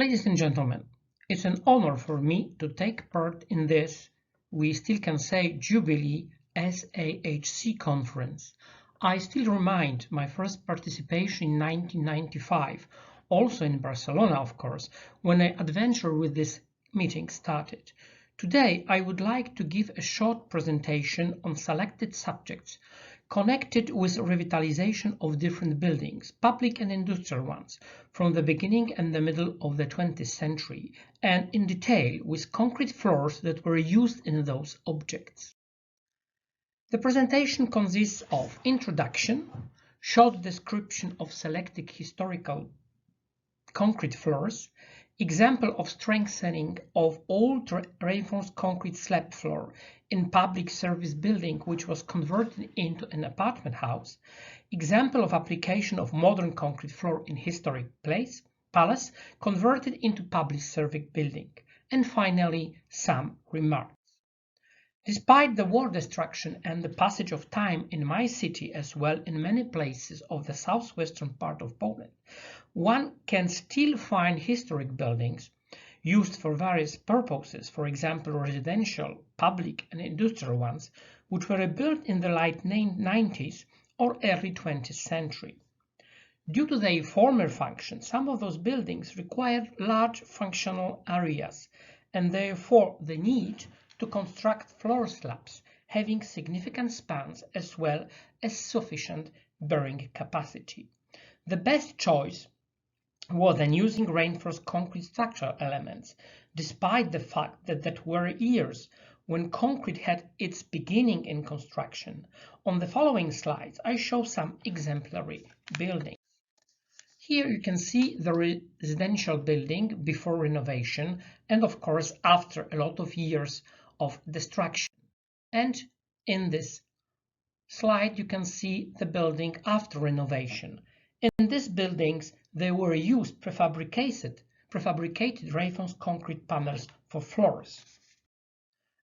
Ladies and gentlemen, it's an honor for me to take part in this, we still can say, Jubilee SAHC conference. I still remind my first participation in 1995, also in Barcelona, of course, when an adventure with this meeting started. Today, I would like to give a short presentation on selected subjects connected with revitalization of different buildings, public and industrial ones, from the beginning and the middle of the 20th century, and in detail with concrete floors that were used in those objects. The presentation consists of introduction, short description of selected historical concrete floors, example of strengthening of old reinforced concrete slab floor in public service building which was converted into an apartment house, example of application of modern concrete floor in historic palace converted into public service building, and finally some remarks. Despite the war destruction and the passage of time in my city as well in many places of the southwestern part of Poland, one can still find historic buildings used for various purposes, for example residential, public and industrial ones, which were built in the late 90s or early 20th century. Due to their former function, some of those buildings required large functional areas and therefore the need to construct floor slabs having significant spans as well as sufficient bearing capacity. The best choice was then using reinforced concrete structural elements, despite the fact that there were years when concrete had its beginning in construction. On the following slides, I show some exemplary buildings. Here you can see the residential building before renovation and of course after a lot of years of destruction. And in this slide you can see the building after renovation. In these buildings they were used prefabricated reinforced concrete panels for floors.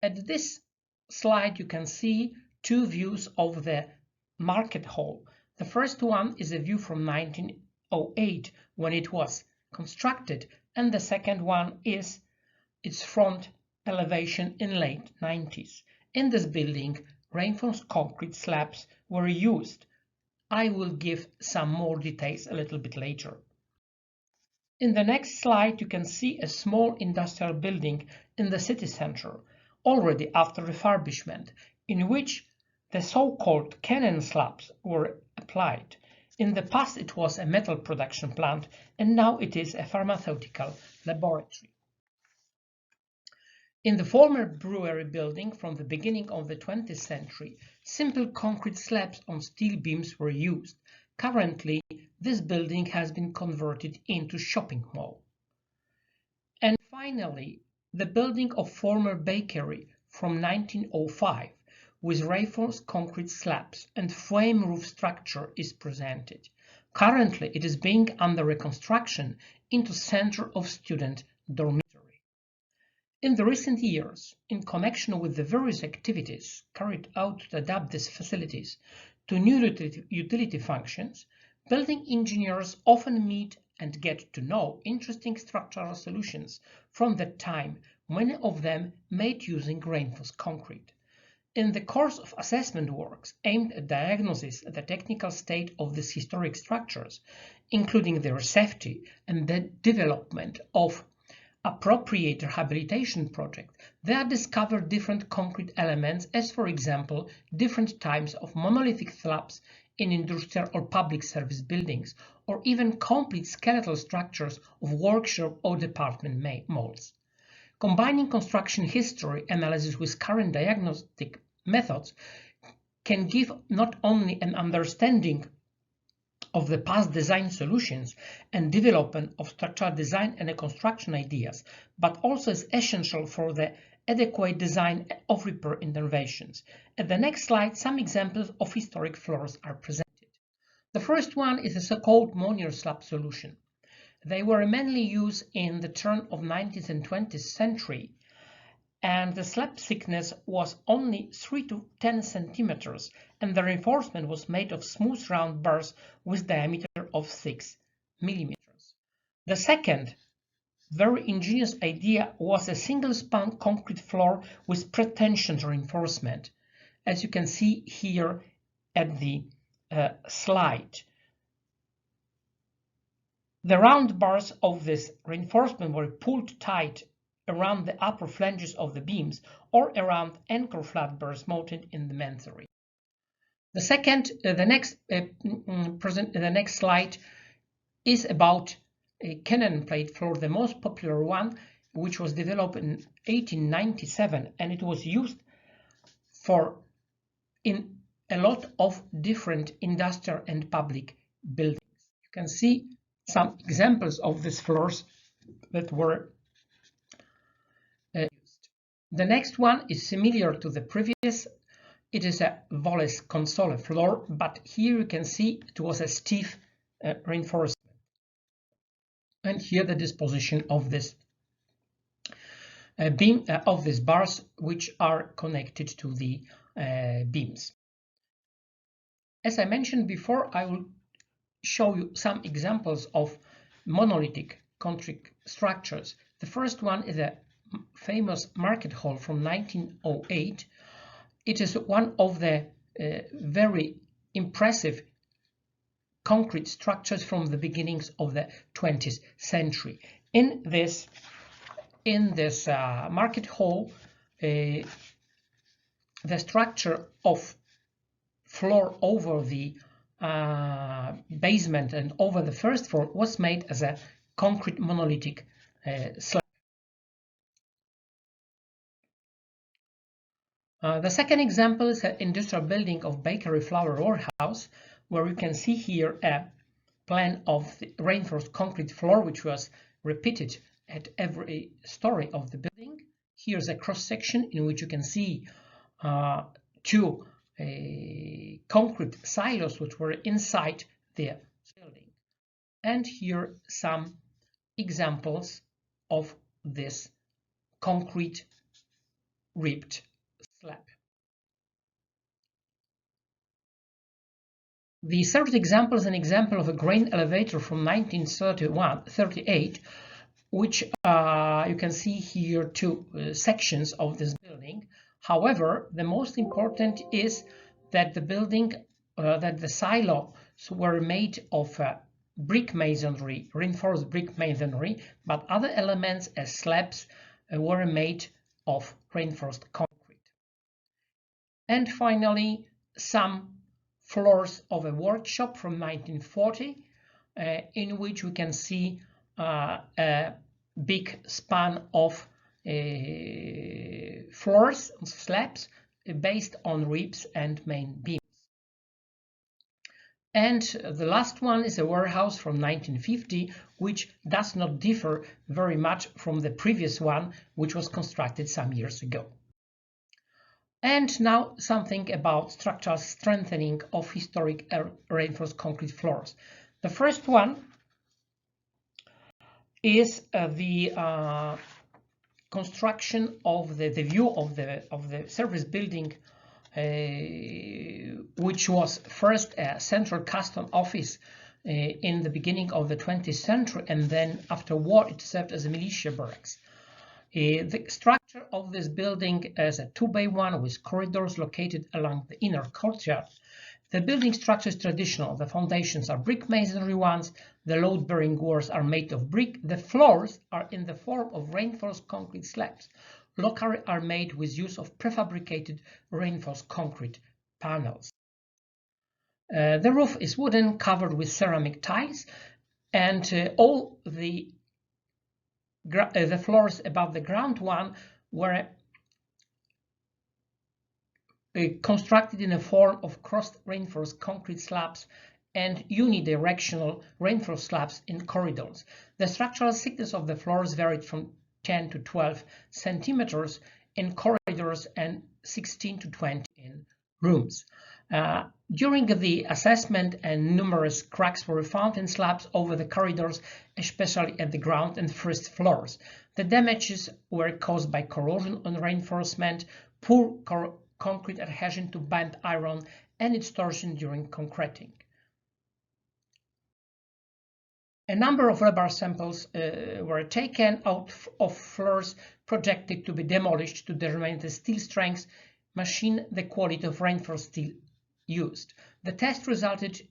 At this slide you can see two views of the market hall. The first one is a view from 1908 when it was constructed, and the second one is its front elevation in late 90s. In this building, reinforced concrete slabs were used. I will give some more details a little bit later. In the next slide, you can see a small industrial building in the city center, already after refurbishment, in which the so-called cannon slabs were applied. In the past, it was a metal production plant, and now it is a pharmaceutical laboratory. In the former brewery building from the beginning of the 20th century, simple concrete slabs on steel beams were used. Currently, this building has been converted into shopping mall. And finally, the building of former bakery from 1905 with reinforced concrete slabs and frame roof structure is presented. Currently, it is being under reconstruction into center of student dormitory. In the recent years, in connection with the various activities carried out to adapt these facilities to new utility functions, building engineers often meet and get to know interesting structural solutions from that time, many of them made using reinforced concrete. In the course of assessment works aimed at diagnosis of the technical state of these historic structures, including their safety and the development of appropriate rehabilitation project, they are discovered different concrete elements as, for example, different types of monolithic slabs in industrial or public service buildings, or even complete skeletal structures of workshop or department malls. Combining construction history analysis with current diagnostic methods can give not only an understanding of the past design solutions and development of structural design and construction ideas, but also is essential for the adequate design of repair interventions. At the next slide, some examples of historic floors are presented. The first one is a so-called Monier slab solution. They were mainly used in the turn of 19th and 20th century, and the slab thickness was only 3 to 10 centimeters, and the reinforcement was made of smooth round bars with diameter of 6 millimeters. The second very ingenious idea was a single-span concrete floor with pretension reinforcement, as you can see here at the slide. The round bars of this reinforcement were pulled tight around the upper flanges of the beams or around anchor flat bars mounted in the masonry. The next slide is about a cannon plate floor, the most popular one, which was developed in 1897, and it was used in a lot of different industrial and public buildings. You can see some examples of these floors that were used. The next one is similar to the previous. It is a Wallace console floor, but here you can see it was a stiff reinforcement. And here the disposition of this beam of these bars, which are connected to the beams. As I mentioned before, I will show you some examples of monolithic concrete structures. The first one is a famous market hall from 1908. It is one of the very impressive concrete structures from the beginnings of the 20th century. In this market hall, the structure of floor over the basement and over the first floor was made as a concrete monolithic slab. The second example is an industrial building of Bakery Flour Warehouse, where you can see here a plan of the reinforced concrete floor, which was repeated at every story of the building. Here's a cross section in which you can see two concrete silos which were inside the building. And here some examples of this concrete ribbed slab. The third example is an example of a grain elevator from 1938, which you can see here two sections of this building. However, the most important is that the building, that the silos were made of brick masonry, reinforced brick masonry, but other elements as slabs were made of reinforced concrete. And finally, some floors of a workshop from 1940, in which we can see a big span of floors, slabs, based on ribs and main beams. And the last one is a warehouse from 1950, which does not differ very much from the previous one, which was constructed some years ago. And now something about structural strengthening of historic reinforced concrete floors. The first one is the construction of the view of the service building, which was first a central custom office in the beginning of the 20th century, and then after war it served as a militia barracks. The structure of this building is a 2x1 with corridors located along the inner courtyard. The building structure is traditional. The foundations are brick masonry ones. The load-bearing walls are made of brick. The floors are in the form of reinforced concrete slabs. Locally are made with use of prefabricated reinforced concrete panels. The roof is wooden, covered with ceramic tiles, and all the floors above the ground one were constructed in a form of crossed reinforced concrete slabs and unidirectional reinforced slabs in corridors. The structural thickness of the floors varied from 10 to 12 centimeters in corridors and 16 to 20 in rooms. During the assessment, numerous cracks were found in slabs over the corridors, especially at the ground and first floors. The damages were caused by corrosion on reinforcement, poor concrete adhesion to bent iron, and its torsion during concreting. A number of rebar samples were taken out of floors projected to be demolished to determine the steel strength, machine the quality of reinforced steel used. The test resulted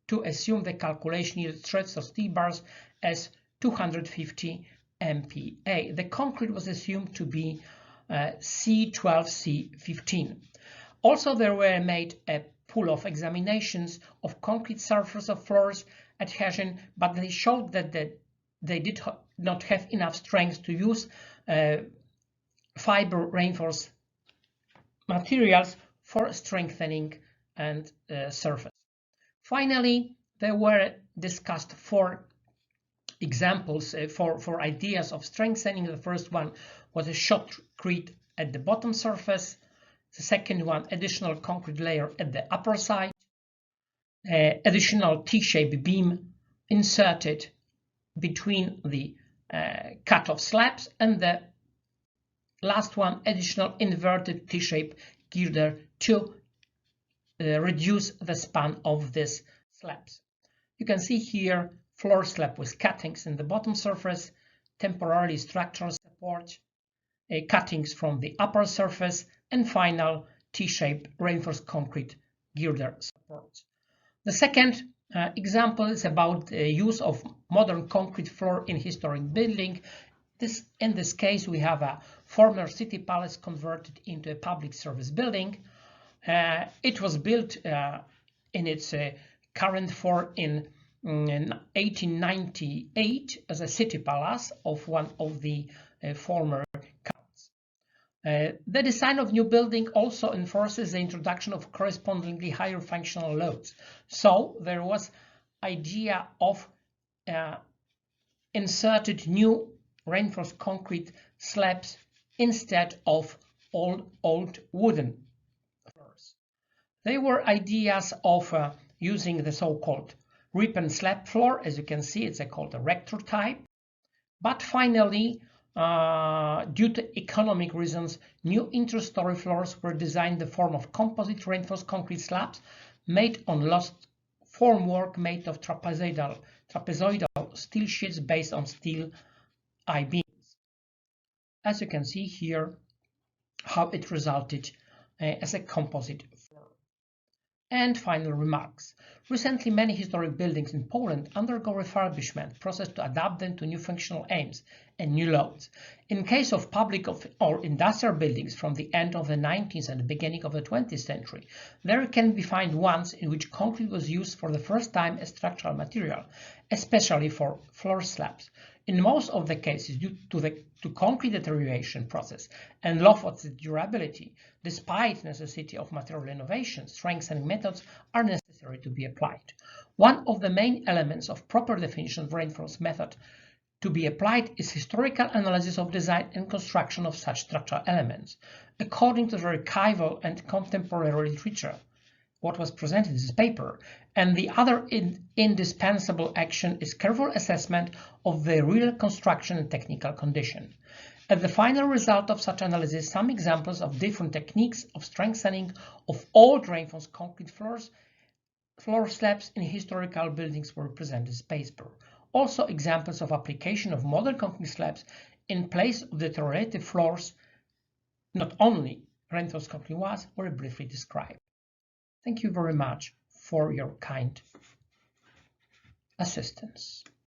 to assume the calculation yielded strength of steel bars as 250 MPa. The concrete was assumed to be C12C15. Also, there were made a pool of examinations of concrete surface of floors adhesion, but they showed that they did not have enough strength to use fiber reinforced materials for strengthening and surface. Finally, there were discussed four examples for ideas of strengthening. The first one was a shotcrete at the bottom surface. The second one, additional concrete layer at the upper side. Additional T-shaped beam inserted between the cut-off slabs, and the last one, additional inverted T-shaped girder to reduce the span of these slabs. You can see here floor slab with cuttings in the bottom surface, temporarily structural support, cuttings from the upper surface, and final T-shaped reinforced concrete girder support. The second example is about the use of modern concrete floor in historic building. In this case, we have a former city palace converted into a public service building. It was built in its current form in 1898 as a city palace of one of the former counts. The design of new building also enforces the introduction of correspondingly higher functional loads. So there was idea of inserted new reinforced concrete slabs instead of old wooden floors. There were ideas of using the so-called rip and slab floor. As you can see, it's called a rector type. But finally, due to economic reasons, new inter-story floors were designed in the form of composite reinforced concrete slabs made on lost formwork made of trapezoidal steel sheets based on steel I-beams. As you can see here, how it resulted as a composite floor. And final remarks. Recently, many historic buildings in Poland undergo refurbishment process to adapt them to new functional aims and new loads. In case of public or industrial buildings from the end of the 19th and the beginning of the 20th century, there can be found ones in which concrete was used for the first time as structural material, especially for floor slabs. In most of the cases, due to concrete deterioration process and loss of its durability, despite necessity of material innovation, strengthening methods are necessary to be applied. One of the main elements of proper definition of reinforced method to be applied is historical analysis of design and construction of such structural elements. According to the archival and contemporary literature, what was presented in this paper, and the other indispensable action is careful assessment of the real construction and technical condition. As the final result of such analysis, some examples of different techniques of strengthening of old reinforced concrete floor slabs in historical buildings were presented in this paper. Also, examples of application of modern concrete slabs in place of deteriorated floors, not only reinforced concrete ones, were briefly described. Thank you very much for your kind assistance.